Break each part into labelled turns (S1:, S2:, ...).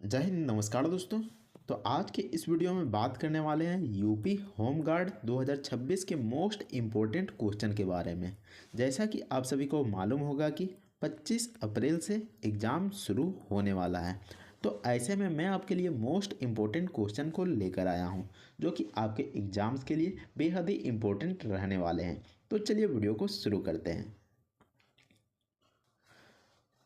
S1: जय हिंद। नमस्कार दोस्तों। तो आज के इस वीडियो में बात करने वाले हैं यूपी होम गार्ड 2026 के मोस्ट इम्पोर्टेंट क्वेश्चन के बारे में। जैसा कि आप सभी को मालूम होगा कि 25 अप्रैल से एग्ज़ाम शुरू होने वाला है, तो ऐसे में मैं आपके लिए मोस्ट इम्पोर्टेंट क्वेश्चन को लेकर आया हूं, जो कि आपके एग्ज़ाम्स के लिए बेहद ही इम्पोर्टेंट रहने वाले हैं। तो चलिए वीडियो को शुरू करते हैं।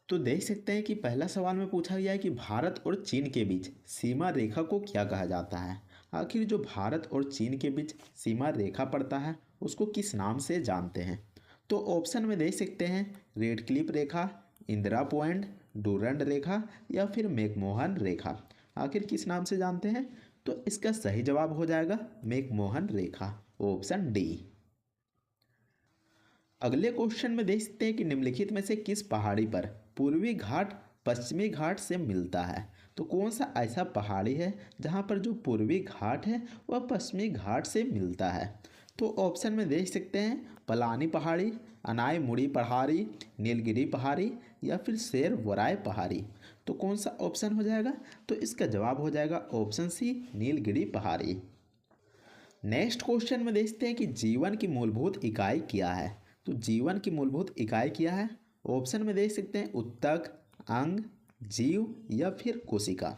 S1: तो देख सकते हैं कि पहला सवाल में पूछा गया है कि भारत और चीन के बीच सीमा रेखा को क्या कहा जाता है। आखिर जो भारत और चीन के बीच सीमा रेखा पड़ता है उसको किस नाम से जानते हैं। तो ऑप्शन में देख सकते हैं रेड क्लिफ रेखा, इंदिरा पॉइंट, डूरंड रेखा या फिर मैकमोहन रेखा। आखिर किस नाम से जानते हैं? तो इसका सही जवाब हो जाएगा मैकमोहन रेखा, ऑप्शन डी। अगले क्वेश्चन में देख सकते हैं कि निम्नलिखित में से किस पहाड़ी पर पूर्वी घाट पश्चिमी घाट से मिलता है। तो कौन सा ऐसा पहाड़ी है जहां पर जो पूर्वी घाट है वह पश्चिमी घाट से मिलता है। तो ऑप्शन में देख सकते हैं पलानी पहाड़ी, अनाईमुड़ी पहाड़ी, नीलगिरी पहाड़ी या फिर शेरवराय पहाड़ी। तो कौन सा ऑप्शन हो जाएगा? तो इसका जवाब हो जाएगा ऑप्शन सी, नीलगिरी पहाड़ी। नेक्स्ट क्वेश्चन में देखते हैं कि जीवन की मूलभूत इकाई क्या है। तो जीवन की मूलभूत इकाई क्या है? ऑप्शन में देख सकते हैं उत्तक, अंग, जीव या फिर कोशिका।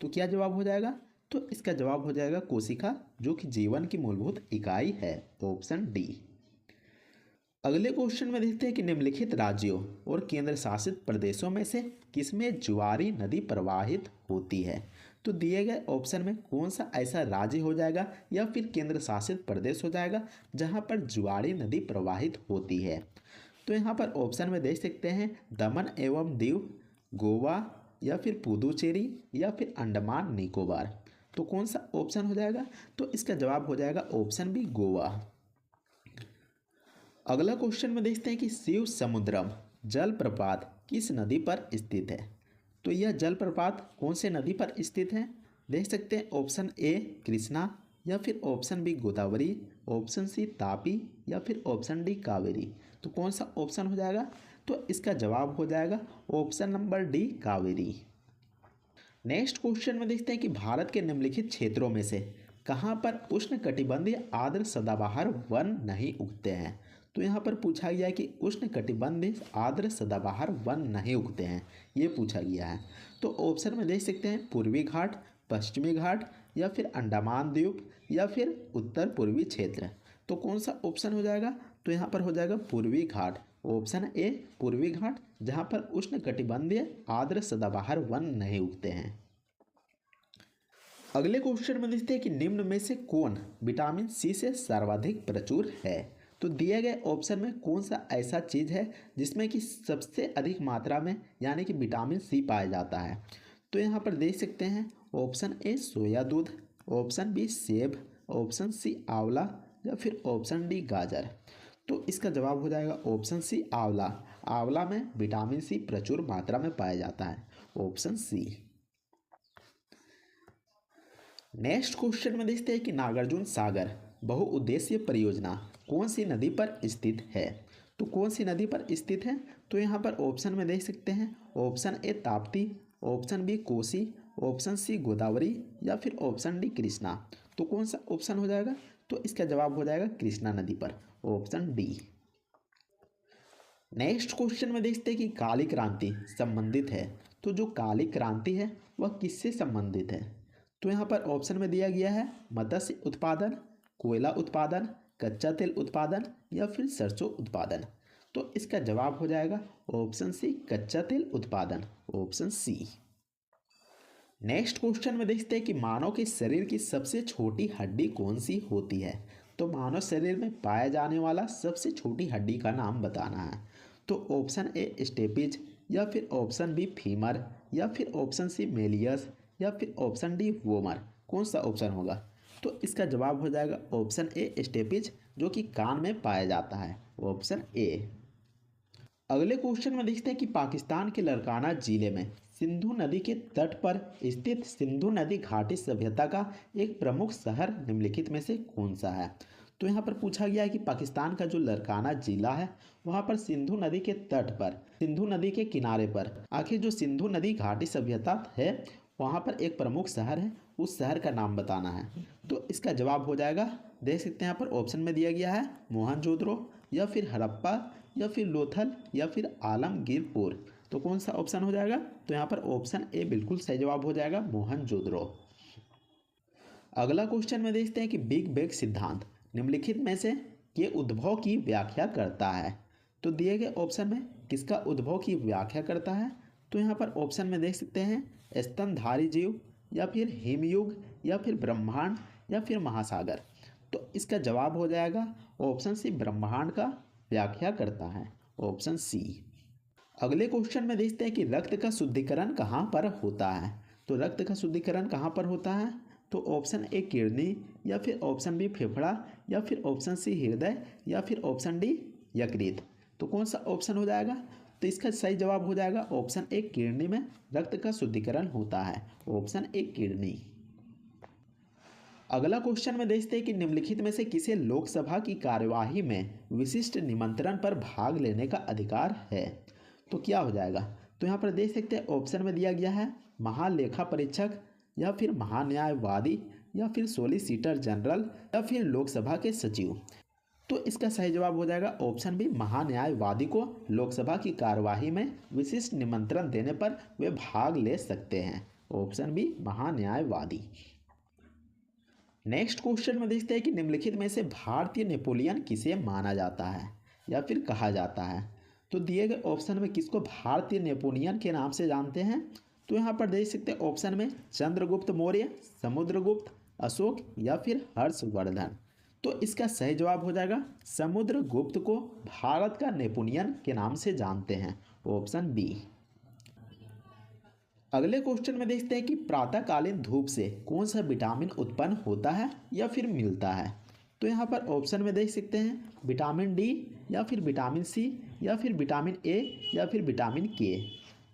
S1: तो क्या जवाब हो जाएगा? तो इसका जवाब हो जाएगा कोशिका, जो कि जीवन की मूलभूत इकाई है, ऑप्शन डी। अगले क्वेश्चन में देखते हैं कि निम्नलिखित राज्यों और केंद्र शासित प्रदेशों में से किसमें जुआरी नदी प्रवाहित होती है। तो दिए गए ऑप्शन में कौन सा ऐसा राज्य हो जाएगा या फिर केंद्र शासित प्रदेश हो जाएगा जहां पर जुआरी नदी प्रवाहित होती है। तो यहाँ पर ऑप्शन में देख सकते हैं दमन एवं दीव, गोवा या फिर पुदुचेरी या फिर अंडमान निकोबार। तो कौन सा ऑप्शन हो जाएगा? तो इसका जवाब हो जाएगा ऑप्शन बी, गोवा। अगला क्वेश्चन में देखते हैं कि शिव समुद्रम जलप्रपात किस नदी पर स्थित है। तो यह जलप्रपात कौन से नदी पर स्थित है? देख सकते हैं ऑप्शन ए कृष्णा या फिर option B Godavari, option C Tapi या फिर ऑप्शन डी कावेरी। तो कौन सा ऑप्शन हो जाएगा? तो इसका जवाब हो जाएगा option number D, Kaveri. Next question में देखते हैं कि भारत के निम्नलिखित क्षेत्रों में से कहाँ पर उष्णकटिबंधीय आर्द्र सदाबहार वन नहीं उगते हैं। तो यहाँ पर पूछा गया है कि उष्णकटिबंधीय आर्द्र सदाबहार वन नहीं उगते हैं, ये पूछा गया है। तो ऑप्शन में देख सकते हैं पूर्वी घाट, पश्चिमी घाट या फिर अंडमान द्वीप या फिर उत्तर पूर्वी क्षेत्र। तो कौन सा ऑप्शन हो जाएगा? तो यहाँ पर हो जाएगा पूर्वी घाट, ऑप्शन ए, पूर्वी घाट, जहाँ पर उष्णकटिबंधीय आर्द्र सदाबहार वन नहीं उगते हैं। अगले क्वेश्चन में देखते हैं कि निम्न में से कौन विटामिन सी से सर्वाधिक प्रचुर है। तो दिए गए ऑप्शन में कौन सा ऐसा चीज़ है जिसमें कि सबसे अधिक मात्रा में यानी कि विटामिन सी पाया जाता है। तो यहाँ पर देख सकते हैं ऑप्शन ए सोया दूध, ऑप्शन बी सेब, ऑप्शन सी आंवला या फिर ऑप्शन डी गाजर। तो इसका जवाब हो जाएगा ऑप्शन सी, आंवला। आंवला में विटामिन सी प्रचुर मात्रा में पाया जाता है, ऑप्शन सी। नेक्स्ट क्वेश्चन में देखते हैं कि नागार्जुन सागर बहुउद्देशीय परियोजना कौन सी नदी पर स्थित है। तो कौन सी नदी पर स्थित है? तो यहाँ पर ऑप्शन में देख सकते हैं option A Tapti, option B Kosi, option C Godavari या फिर ऑप्शन डी कृष्णा। तो कौन सा ऑप्शन हो जाएगा? तो इसका जवाब हो जाएगा कृष्णा नदी पर, ऑप्शन डी। नेक्स्ट क्वेश्चन में देखते हैं कि काली क्रांति संबंधित है। तो जो काली क्रांति है वह किससे संबंधित है? तो यहाँ पर ऑप्शन में दिया गया है मत्स्य उत्पादन, कोयला उत्पादन, कच्चा तेल उत्पादन या फिर सरसों उत्पादन। तो इसका जवाब हो जाएगा ऑप्शन सी, कच्चा तेल उत्पादन, ऑप्शन सी। नेक्स्ट क्वेश्चन में देखते हैं कि मानव के शरीर की सबसे छोटी हड्डी कौन सी होती है। तो मानव शरीर में पाया जाने वाला सबसे छोटी हड्डी का नाम बताना है। तो ऑप्शन ए स्टेपिज या फिर ऑप्शन बी फीमर या फिर ऑप्शन सी मेलियस या फिर ऑप्शन डी वोमर। कौन सा ऑप्शन होगा? तो इसका जवाब हो जाएगा ऑप्शन ए स्टेपिज, जो कि कान में पाया जाता है, ऑप्शन ए। अगले क्वेश्चन में देखते हैं कि पाकिस्तान के लरकाना जिले में सिंधु नदी के तट पर स्थित सिंधु नदी घाटी सभ्यता का एक प्रमुख शहर निम्नलिखित में से कौन सा है। तो यहाँ पर पूछा गया है कि पाकिस्तान का जो लरकाना जिला है वहाँ पर सिंधु नदी के तट पर, सिंधु नदी के किनारे पर आखिर जो सिंधु नदी घाटी सभ्यता है वहाँ पर एक प्रमुख शहर है, उस शहर का नाम बताना है। तो इसका जवाब हो जाएगा, देख सकते हैं यहाँ पर ऑप्शन में दिया गया है मोहनजोदड़ो या फिर हड़प्पा या फिर लोथल या फिर आलमगीरपुर। तो कौन सा ऑप्शन हो जाएगा? तो यहाँ पर ऑप्शन ए बिल्कुल सही जवाब हो जाएगा, मोहनजोदड़ो। अगला क्वेश्चन में देखते हैं कि बिग बैंग सिद्धांत निम्नलिखित में से के उद्भव की व्याख्या करता है। तो दिए गए ऑप्शन में किसका उद्भव की व्याख्या करता है? तो यहाँ पर ऑप्शन में देख सकते हैं स्तनधारी जीव या फिर हिमयुग या फिर ब्रह्मांड या फिर महासागर। तो इसका जवाब हो जाएगा ऑप्शन सी, ब्रह्मांड का व्याख्या करता है, ऑप्शन सी। अगले क्वेश्चन में देखते हैं कि रक्त का शुद्धिकरण कहाँ पर होता है। तो रक्त का शुद्धिकरण कहाँ पर होता है? तो ऑप्शन ए किडनी या फिर ऑप्शन बी फेफड़ा या फिर ऑप्शन सी हृदय या फिर ऑप्शन डी यकृत। तो कौन सा ऑप्शन हो जाएगा? तो इसका सही जवाब हो जाएगा ऑप्शन ए, किडनी में रक्त का शुद्धिकरण होता है, ऑप्शन ए किडनी। अगला क्वेश्चन में देखते हैं कि निम्नलिखित में से किसे लोकसभा की कार्यवाही में विशिष्ट निमंत्रण पर भाग लेने का अधिकार है। तो क्या हो जाएगा? तो यहाँ पर देख सकते हैं ऑप्शन में दिया गया है महालेखा परीक्षक या फिर महान्यायवादी या फिर सॉलिसिटर जनरल या फिर लोकसभा के सचिव। तो इसका सही जवाब हो जाएगा ऑप्शन बी, महान्यायवादी को लोकसभा की कार्यवाही में विशिष्ट निमंत्रण देने पर वे भाग ले सकते हैं, ऑप्शन बी, महान्यायवादी। नेक्स्ट क्वेश्चन में देखते हैं कि निम्नलिखित में से भारतीय नेपोलियन किसे माना जाता है या फिर कहा जाता है। तो दिए गए ऑप्शन में किसको भारतीय नेपोलियन के नाम से जानते हैं? तो यहाँ पर देख सकते हैं ऑप्शन में चंद्रगुप्त मौर्य, समुद्रगुप्त, अशोक या फिर हर्षवर्धन। तो इसका सही जवाब हो जाएगा समुद्रगुप्त को भारत का नेपोलियन के नाम से जानते हैं, ऑप्शन बी। अगले क्वेश्चन में देखते हैं कि प्रातःकालीन धूप से कौन सा विटामिन उत्पन्न होता है या फिर मिलता है। तो यहाँ पर ऑप्शन में देख सकते हैं विटामिन डी या फिर विटामिन सी या फिर विटामिन ए या फिर विटामिन के।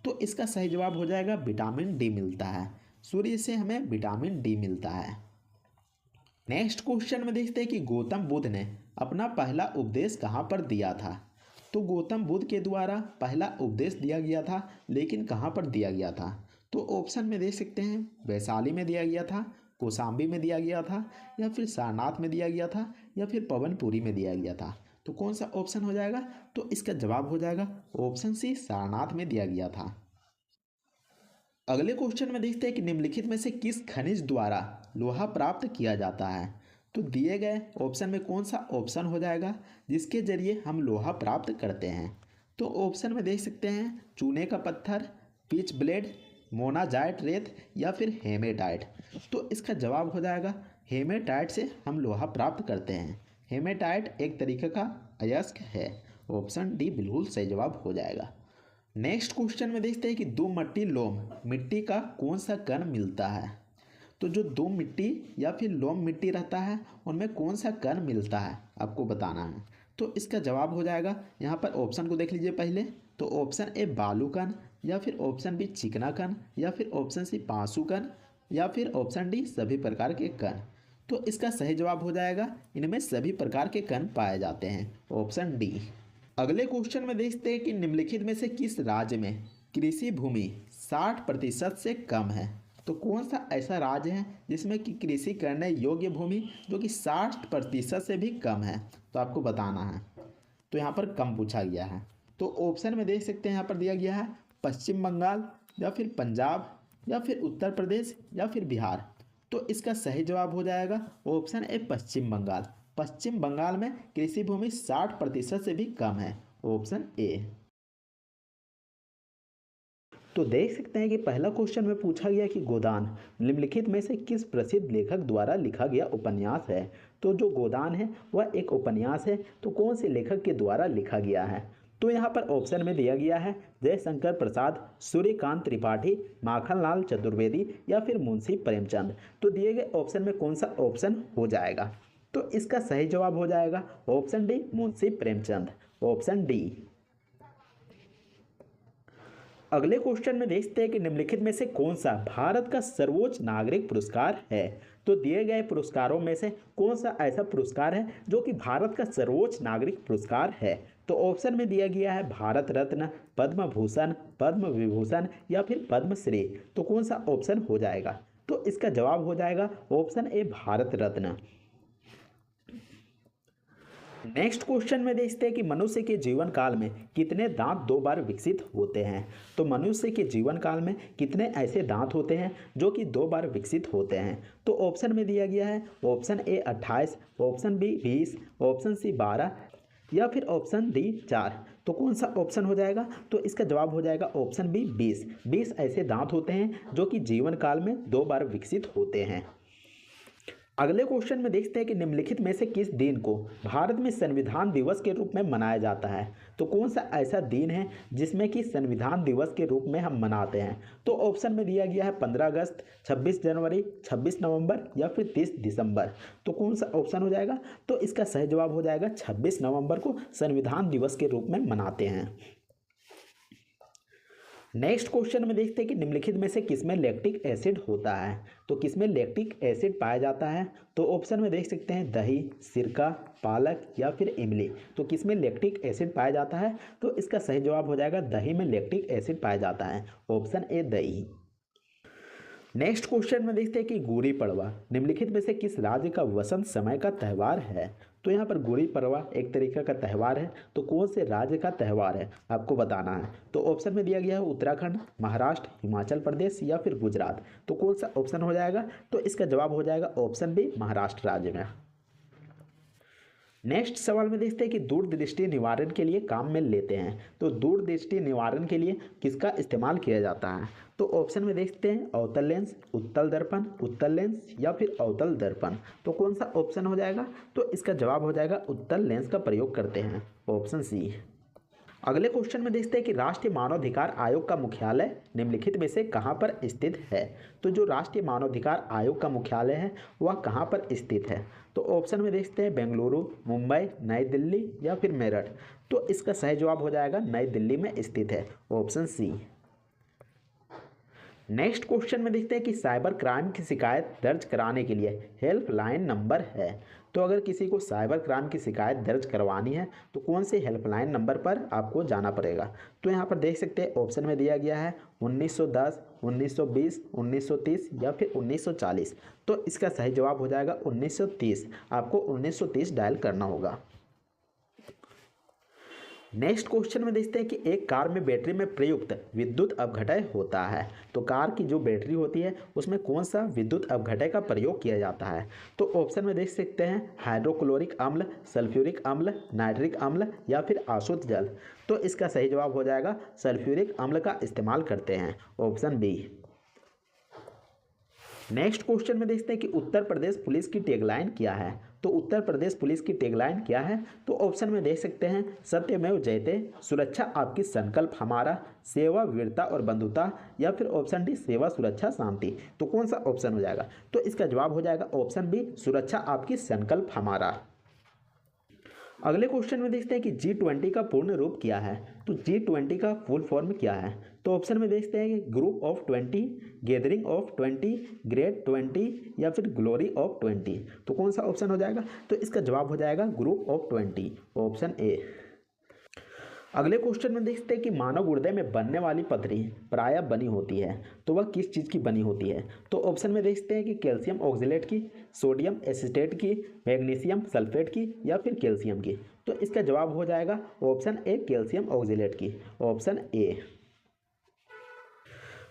S1: तो इसका सही जवाब हो जाएगा विटामिन डी मिलता है, सूर्य से हमें विटामिन डी मिलता है। नेक्स्ट क्वेश्चन में देखते हैं कि गौतम बुद्ध ने अपना पहला उपदेश कहाँ पर दिया था। तो गौतम बुद्ध के द्वारा पहला उपदेश दिया गया था, लेकिन कहाँ पर दिया गया था? तो ऑप्शन में देख सकते हैं वैशाली में दिया गया था, कौशाम्बी में दिया गया था या फिर सारनाथ में दिया गया था या फिर पवनपुरी में दिया गया था। तो कौन सा ऑप्शन हो जाएगा? तो इसका जवाब हो जाएगा ऑप्शन सी, सारनाथ में दिया गया था। अगले क्वेश्चन में देखते हैं कि निम्नलिखित में से किस खनिज द्वारा लोहा प्राप्त किया जाता है। तो दिए गए ऑप्शन में कौन सा ऑप्शन हो जाएगा जिसके जरिए हम लोहा प्राप्त करते हैं? तो ऑप्शन में देख सकते हैं चूने का पत्थर, पिच ब्लेड, मोनाजाइट रेत या फिर हेमेटाइट। तो इसका जवाब हो जाएगा हेमेटाइट से हम लोहा प्राप्त करते हैं। हेमेटाइट एक तरीके का अयस्क है, ऑप्शन डी बिल्कुल सही जवाब हो जाएगा। नेक्स्ट क्वेश्चन में देखते हैं कि दोमट्टी लोम मिट्टी का कौन सा कण मिलता है। तो जो दो मिट्टी या फिर लोम मिट्टी रहता है उनमें कौन सा कण मिलता है आपको बताना है। तो इसका जवाब हो जाएगा, यहाँ पर ऑप्शन को देख लीजिए पहले। तो ऑप्शन ए बालू कण या फिर ऑप्शन बी चिकना कण या फिर ऑप्शन सी पांसु कण या फिर ऑप्शन डी सभी प्रकार के कण। तो इसका सही जवाब हो जाएगा इनमें सभी प्रकार के कण पाए जाते हैं, ऑप्शन डी। अगले क्वेश्चन में देखते हैं कि निम्नलिखित में से किस राज्य में कृषि भूमि 60% से कम है। तो कौन सा ऐसा राज्य है जिसमें कि कृषि करने योग्य भूमि जो कि 60% से भी कम है, तो आपको बताना है। तो यहाँ पर कम पूछा गया है। तो ऑप्शन में देख सकते हैं यहाँ पर दिया गया है पश्चिम बंगाल या फिर पंजाब या फिर उत्तर प्रदेश या फिर बिहार। तो इसका सही जवाब हो जाएगा ऑप्शन ए, पश्चिम बंगाल। पश्चिम बंगाल में कृषि भूमि 60% से भी कम है, ऑप्शन ए। तो देख सकते हैं कि पहला क्वेश्चन में पूछा गया कि गोदान निम्नलिखित में से किस प्रसिद्ध लेखक द्वारा लिखा गया उपन्यास है। तो जो गोदान है वह एक उपन्यास है, तो कौन से लेखक के द्वारा लिखा गया है। तो यहाँ पर ऑप्शन में दिया गया है जयशंकर प्रसाद, सूर्यकांत त्रिपाठी, माखनलाल चतुर्वेदी या फिर मुंशी प्रेमचंद। तो दिए गए ऑप्शन में कौन सा ऑप्शन हो जाएगा। तो इसका सही जवाब हो जाएगा option D, Munshi Premchand, option D. अगले क्वेश्चन में देखते हैं कि निम्नलिखित में से कौन सा भारत का सर्वोच्च नागरिक पुरस्कार है। तो दिए गए पुरस्कारों में से कौन सा ऐसा पुरस्कार है जो कि भारत का सर्वोच्च नागरिक पुरस्कार है। तो ऑप्शन में दिया गया है भारत रत्न, पद्म भूषण, पद्म विभूषण या फिर पद्मश्री। तो कौन सा ऑप्शन हो जाएगा? तो इसका जवाब हो जाएगा ऑप्शन ए भारत रत्न। नेक्स्ट क्वेश्चन में देखते हैं कि मनुष्य के जीवन काल में कितने दांत 2 बार विकसित होते हैं। तो मनुष्य के जीवन काल में कितने ऐसे दांत होते हैं जो कि 2 बार विकसित होते हैं? तो ऑप्शन में दिया गया है option A 28, option B 20, option C 12 या फिर ऑप्शन डी 4। तो कौन सा ऑप्शन हो जाएगा? तो इसका जवाब हो जाएगा ऑप्शन बी 20। 20 ऐसे दांत होते हैं जो कि जीवन काल में 2 बार विकसित होते हैं। अगले क्वेश्चन में देखते हैं कि निम्नलिखित में से किस दिन को भारत में संविधान दिवस के रूप में मनाया जाता है? तो कौन सा ऐसा दिन है जिसमें कि संविधान दिवस के रूप में हम मनाते हैं? तो ऑप्शन में दिया गया है 15 अगस्त, 26 जनवरी, 26 नवंबर या फिर 30 दिसंबर। तो कौन सा ऑप्शन हो जाएगा? तो इसका सही जवाब हो जाएगा 26 नवंबर को संविधान दिवस के रूप में मनाते हैं। नेक्स्ट क्वेश्चन में देखते हैं कि निम्नलिखित में से किसमें लैक्टिक एसिड होता है? तो किसमें लैक्टिक एसिड पाया जाता है? तो ऑप्शन में देख सकते हैं दही, सिरका, पालक या फिर इमली। तो किसमें लैक्टिक एसिड पाया जाता है? तो इसका सही जवाब हो जाएगा दही में लैक्टिक एसिड पाया जाता है, ऑप्शन ए दही। नेक्स्ट क्वेश्चन में देखते हैं कि गुड़ी पड़वा निम्नलिखित में से किस राज्य का वसंत समय का त्यौहार है? तो यहाँ पर गुड़ी पड़वा एक तरीका का त्यौहार है, तो कौन से राज्य का त्यौहार है आपको बताना है। तो ऑप्शन में दिया गया है उत्तराखंड, महाराष्ट्र, हिमाचल प्रदेश या फिर गुजरात। तो कौन सा ऑप्शन हो जाएगा? तो इसका जवाब हो जाएगा ऑप्शन बी महाराष्ट्र राज्य में। नेक्स्ट सवाल में देखते हैं कि दूरदृष्टि निवारण के लिए काम में लेते हैं। तो दूरदृष्टि निवारण के लिए किसका इस्तेमाल किया जाता है? तो ऑप्शन में देखते हैं अवतल लेंस, उत्तल दर्पण, उत्तल लेंस या फिर अवतल दर्पण। तो कौन सा ऑप्शन हो जाएगा? तो इसका जवाब हो जाएगा उत्तल लेंस का प्रयोग करते हैं, ऑप्शन सी। अगले क्वेश्चन में देखते हैं कि राष्ट्रीय मानवाधिकार आयोग का मुख्यालय निम्नलिखित में से कहाँ पर स्थित है? तो जो राष्ट्रीय मानवाधिकार आयोग का मुख्यालय है वह कहाँ पर स्थित है? तो ऑप्शन में देखते हैं बेंगलुरु, मुंबई, नई दिल्ली या फिर मेरठ। तो इसका सही जवाब हो जाएगा नई दिल्ली में स्थित है, ऑप्शन सी। नेक्स्ट क्वेश्चन में देखते हैं कि साइबर क्राइम की शिकायत दर्ज कराने के लिए हेल्पलाइन नंबर है। तो अगर किसी को साइबर क्राइम की शिकायत दर्ज करवानी है तो कौन से हेल्पलाइन नंबर पर आपको जाना पड़ेगा? तो यहाँ पर देख सकते हैं ऑप्शन में दिया गया है 1910, 1920, 1930 या फिर 1940। तो इसका सही जवाब हो जाएगा 1930। आपको 1930 डायल करना होगा। नेक्स्ट क्वेश्चन में देखते हैं कि एक कार में बैटरी में प्रयुक्त विद्युत अपघटय होता है। तो कार की जो बैटरी होती है उसमें कौन सा विद्युत अपघटय का प्रयोग किया जाता है? तो ऑप्शन में देख सकते हैं हाइड्रोक्लोरिक अम्ल, सल्फ्यूरिक अम्ल, नाइट्रिक अम्ल या फिर आसुत जल। तो इसका सही जवाब हो जाएगा सल्फ्यूरिक अम्ल का इस्तेमाल करते हैं, ऑप्शन बी। नेक्स्ट क्वेश्चन में देखते हैं कि उत्तर प्रदेश पुलिस की टैगलाइन क्या है? तो उत्तर प्रदेश पुलिस की टैगलाइन क्या है? तो ऑप्शन में देख सकते हैं सत्यमेव जयते, सुरक्षा आपकी संकल्प हमारा, सेवा वीरता और बंधुता या फिर ऑप्शन डी सेवा सुरक्षा शांति। तो कौन सा ऑप्शन हो जाएगा? तो इसका जवाब हो जाएगा ऑप्शन बी सुरक्षा आपकी संकल्प हमारा। अगले क्वेश्चन में देखते हैं कि G20 का पूर्ण रूप क्या है? तो G20 का फुल फॉर्म क्या है? तो ऑप्शन में देखते हैं कि group of 20, gathering of 20, great 20 या फिर ग्लोरी ऑफ 20। तो कौन सा ऑप्शन हो जाएगा? तो इसका जवाब हो जाएगा ग्रुप ऑफ 20, ऑप्शन ए। अगले क्वेश्चन में देखते हैं कि मानव गुर्दे में बनने वाली पथरी प्रायः बनी होती है, तो वह किस चीज़ की बनी होती है? तो ऑप्शन में देखते हैं कि कैल्शियम ऑक्जेलेट की, सोडियम एसिटेट की, मैग्नीशियम सल्फेट की या फिर कैल्शियम की। तो इसका जवाब हो जाएगा ऑप्शन ए कैल्शियम ऑक्जेलेट की, ऑप्शन ए।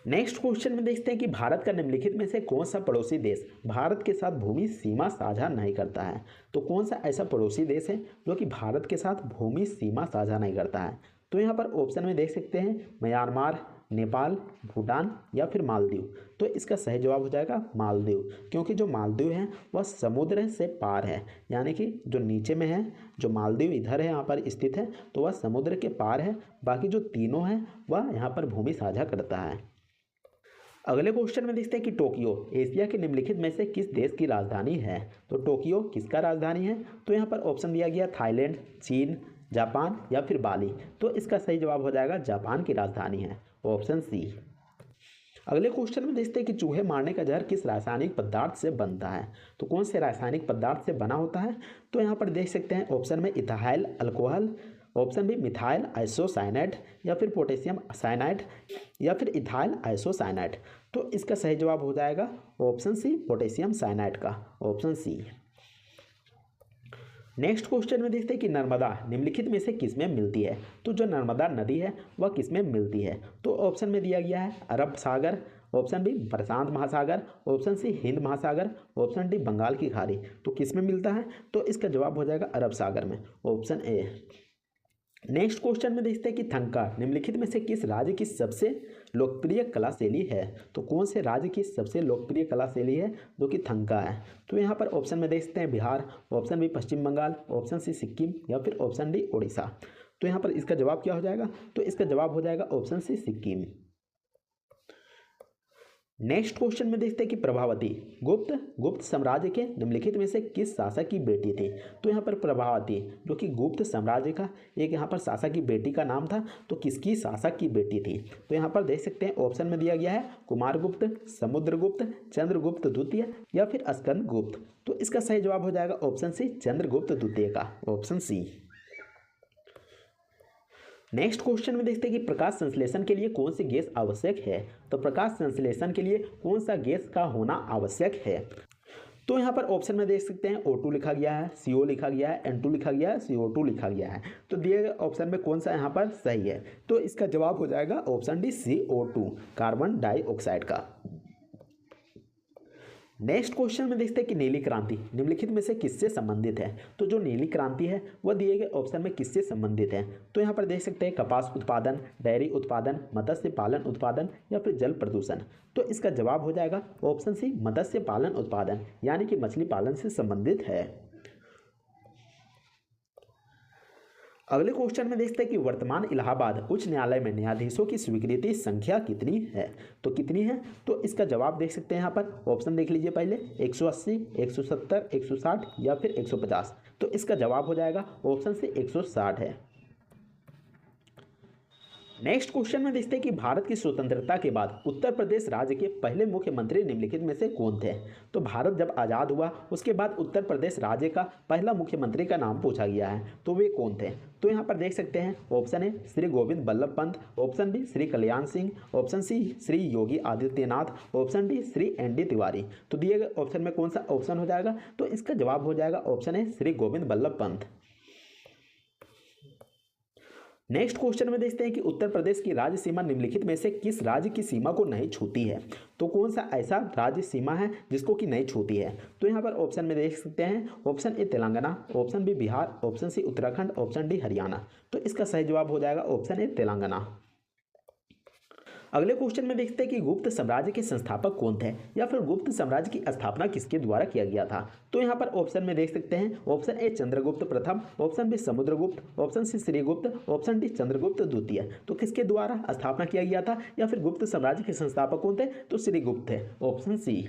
S1: नेक्स्ट क्वेश्चन में देखते हैं कि भारत का निम्नलिखित में से कौन सा पड़ोसी देश भारत के साथ भूमि सीमा साझा नहीं करता है? तो कौन सा ऐसा पड़ोसी देश है जो कि भारत के साथ भूमि सीमा साझा नहीं करता है? तो यहाँ पर ऑप्शन में देख सकते हैं म्यांमार, नेपाल, भूटान या फिर मालदीव। तो इसका सही जवाब हो जाएगा मालदीव, क्योंकि जो मालदीव है वह समुद्र से पार है, यानी कि जो नीचे में है, जो मालदीव इधर है यहाँ पर स्थित है तो वह समुद्र के पार है। बाकी जो तीनों हैं वह यहाँ पर भूमि साझा करता है। अगले क्वेश्चन में देखते हैं कि टोक्यो एशिया के निम्नलिखित में से किस देश की राजधानी है? तो टोक्यो किसका राजधानी है? तो यहाँ पर ऑप्शन दिया गया थाईलैंड, चीन, जापान या फिर बाली। तो इसका सही जवाब हो जाएगा जापान की राजधानी है, ऑप्शन सी। अगले क्वेश्चन में देखते हैं कि चूहे मारने का जहर किस रासायनिक पदार्थ से बनता है? तो कौन से रासायनिक पदार्थ से बना होता है? तो यहाँ पर देख सकते हैं ऑप्शन में ethyl alcohol, option B methyl isocyanate, या फिर पोटेशियम साइनाइड, या फिर इथाइल आइसोसाइनेट। तो इसका सही जवाब हो जाएगा ऑप्शन सी पोटेशियम साइनाइड का, ऑप्शन सी। नेक्स्ट क्वेश्चन में देखते हैं कि नर्मदा निम्नलिखित में से किस में मिलती है। तो जो नर्मदा नदी है वह किस में मिलती है। तो ऑप्शन में दिया गया है अरब सागर, ऑप्शन बी प्रशांत महासागर, ऑप्शन सी हिंद महासागर, ऑप्शन डी बंगाल की खाड़ी। तो किस में मिलता है। तो इसका जवाब हो जाएगा अरब सागर में, ऑप्शन ए। नेक्स्ट क्वेश्चन में देखते हैं कि थंका निम्नलिखित में से किस राज्य की सबसे लोकप्रिय कला शैली है। तो कौन से राज्य की सबसे लोकप्रिय कला शैली है जो कि थंका है। तो यहाँ पर ऑप्शन में देख सकते हैं बिहार, ऑप्शन बी पश्चिम बंगाल, ऑप्शन सी सिक्किम, या फिर ऑप्शन डी उड़ीसा। तो यहाँ पर इसका जवाब क्या हो जाएगा। तो इसका जवाब हो जाएगा option C Sikkim. Next question में देखते हैं कि प्रभावती गुप्त साम्राज्य के निम्नलिखित में से किस शासक की बेटी थी। तो यहाँ पर प्रभावती जो कि गुप्त साम्राज्य का एक यहाँ पर शासक की बेटी का नाम था, तो किसकी शासक की बेटी थी। तो यहाँ पर देख सकते हैं ऑप्शन में दिया गया है कुमारगुप्त, समुद्रगुप्त, चंद्रगुप्त द्वितीय, या फिर स्कंदगुप्त। तो इसका सही जवाब हो जाएगा ऑप्शन सी चंद्रगुप्त द्वितीय का, ऑप्शन सी। नेक्स्ट क्वेश्चन में देखते हैं कि प्रकाश संश्लेषण के लिए कौन सी गैस आवश्यक है। तो प्रकाश संश्लेषण के लिए कौन सा गैस का होना आवश्यक है। तो यहाँ पर ऑप्शन में देख सकते हैं O2 लिखा गया है, CO लिखा गया है, N2 लिखा गया है, CO2 लिखा गया है। तो दिए गए ऑप्शन में कौन सा यहाँ पर सही है। तो इसका जवाब हो जाएगा option D CO2 carbon dioxide का। नेक्स्ट क्वेश्चन में देखते हैं कि नीली क्रांति निम्नलिखित में से किससे संबंधित है। तो जो नीली क्रांति है वह दिए गए ऑप्शन में किससे संबंधित है। तो यहाँ पर देख सकते हैं कपास उत्पादन, डेयरी उत्पादन, मत्स्य पालन उत्पादन, या फिर जल प्रदूषण। तो इसका जवाब हो जाएगा ऑप्शन सी मत्स्य पालन उत्पादन, यानी कि मछली पालन से संबंधित है। अगले क्वेश्चन में देखते हैं कि वर्तमान इलाहाबाद उच्च न्यायालय में न्यायाधीशों की स्वीकृति संख्या कितनी है। तो कितनी है। तो इसका जवाब देख सकते हैं यहाँ पर ऑप्शन देख लीजिए पहले 180, 170, 160, या फिर 150। तो इसका जवाब हो जाएगा ऑप्शन से 160 है। नेक्स्ट क्वेश्चन में देखते हैं कि भारत की स्वतंत्रता के बाद उत्तर प्रदेश राज्य के पहले मुख्यमंत्री निम्नलिखित में से कौन थे। तो भारत जब आज़ाद हुआ उसके बाद उत्तर प्रदेश राज्य का पहला मुख्यमंत्री का नाम पूछा गया है, तो वे कौन थे। तो यहाँ पर देख सकते हैं option A Shri Govind Ballabh Pant, option B Shri Kalyan Singh, option C Shri Yogi Adityanath, option D Shri ND Tiwari. तो दिए गए ऑप्शन में कौन सा ऑप्शन हो जाएगा। तो इसका जवाब हो जाएगा option A Shri Govind Ballabh Pant. Next question में देखते हैं कि उत्तर प्रदेश की राज्य सीमा निम्नलिखित में से किस राज्य की सीमा को नहीं छूती है। तो कौन सा ऐसा राज्य सीमा है जिसको कि नहीं छूती है। तो यहाँ पर ऑप्शन में देख सकते हैं option A Telangana, option B Bihar, option C Uttarakhand, option D Haryana. तो इसका सही जवाब हो जाएगा ऑप्शन ए तेलंगाना। अगले क्वेश्चन में देखते हैं कि गुप्त साम्राज्य के संस्थापक कौन थे, या फिर गुप्त साम्राज्य की स्थापना किसके द्वारा किया गया था। तो यहाँ पर ऑप्शन में देख सकते हैं ऑप्शन ए चंद्रगुप्त प्रथम, option B Samudragupta, option C Srigupta, option D Chandragupta द्वितीय। तो किसके द्वारा स्थापना किया गया था, या फिर गुप्त साम्राज्य के संस्थापक कौन थे। तो श्रीगुप्त थे, ऑप्शन सी।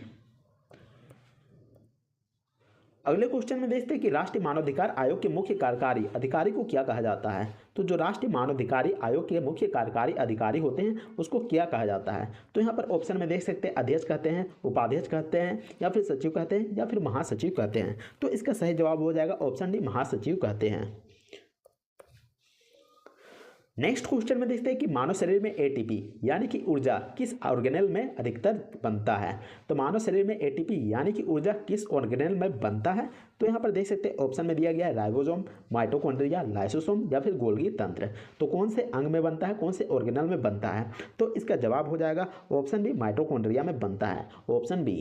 S1: अगले क्वेश्चन में देखते हैं कि राष्ट्रीय मानवाधिकार आयोग के मुख्य कार्यकारी अधिकारी को क्या कहा जाता है। तो जो राष्ट्रीय मानवाधिकारी आयोग के मुख्य कार्यकारी अधिकारी होते हैं उसको क्या कहा जाता है। तो यहाँ पर ऑप्शन में देख सकते हैं अध्यक्ष कहते हैं, उपाध्यक्ष कहते हैं, या फिर सचिव कहते हैं, या फिर महासचिव कहते हैं। तो इसका सही जवाब हो जाएगा ऑप्शन डी महासचिव कहते हैं। नेक्स्ट क्वेश्चन में देखते हैं कि मानव शरीर में ATP यानी कि ऊर्जा किस ऑर्गेनेल में अधिकतर बनता है। तो मानव शरीर में ATP यानी कि ऊर्जा किस ऑर्गेनेल में बनता है। तो यहाँ पर देख सकते हैं ऑप्शन में दिया गया है राइबोसोम, माइटोकॉन्ड्रिया, लाइसोसोम, या फिर गोल्गी तंत्र। तो कौन से अंग में बनता है, कौन से ऑर्गेनेल में बनता है। तो इसका जवाब हो जाएगा ऑप्शन बी माइटोकॉन्ड्रिया में बनता है, ऑप्शन बी।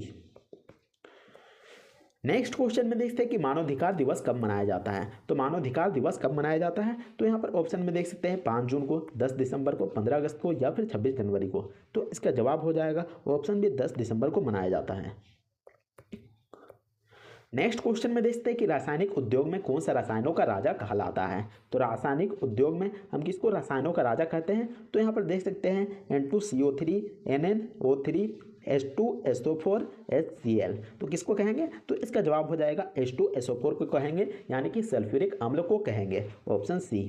S1: नेक्स्ट क्वेश्चन में देखते हैं कि मानवाधिकार दिवस कब मनाया जाता है। तो मानवाधिकार दिवस कब मनाया जाता है। तो यहाँ पर ऑप्शन में देख सकते हैं 5 जून को, 10 दिसंबर को, 15 अगस्त को, या फिर 26 जनवरी को। तो इसका जवाब हो जाएगा ऑप्शन बी 10 दिसंबर को मनाया जाता है। नेक्स्ट क्वेश्चन में देखते हैं कि रासायनिक उद्योग में कौन सा रसायनों का राजा कहलाता है। तो रासायनिक उद्योग में हम किसको रसायनों का राजा कहते हैं। तो यहाँ पर देख सकते हैं N2CO3, NNO3, H2SO4, HCl। तो किसको कहेंगे। तो इसका जवाब हो जाएगा H2SO4 को कहेंगे, यानी कि सल्फ्यूरिक अम्ल को कहेंगे, ऑप्शन सी।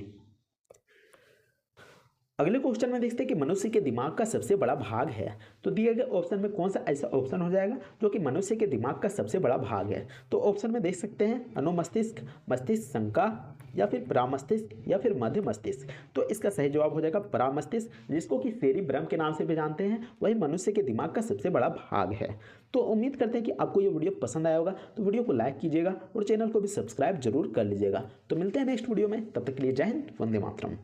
S1: अगले क्वेश्चन में देखते हैं कि मनुष्य के दिमाग का सबसे बड़ा भाग है। तो दिए गए ऑप्शन में कौन सा ऐसा ऑप्शन हो जाएगा जो कि मनुष्य के दिमाग का सबसे बड़ा भाग है। तो ऑप्शन में देख सकते हैं अनुमस्तिष्क, मस्तिष्क संका, या फिर परामस्तिष्क या फिर मध्य मस्तिष्क। तो इसका सही जवाब हो जाएगा परामस्तिष्क, जिसको कि सेरिब्रम के नाम से भी जानते हैं। वही मनुष्य के दिमाग का सबसे बड़ा भाग है। तो उम्मीद करते हैं कि आपको ये वीडियो पसंद आया होगा। तो वीडियो को लाइक कीजिएगा और चैनल को भी सब्सक्राइब जरूर कर लीजिएगा। तो मिलते हैं नेक्स्ट वीडियो में, तब तक के लिए जय हिंद, वंदे मातरम।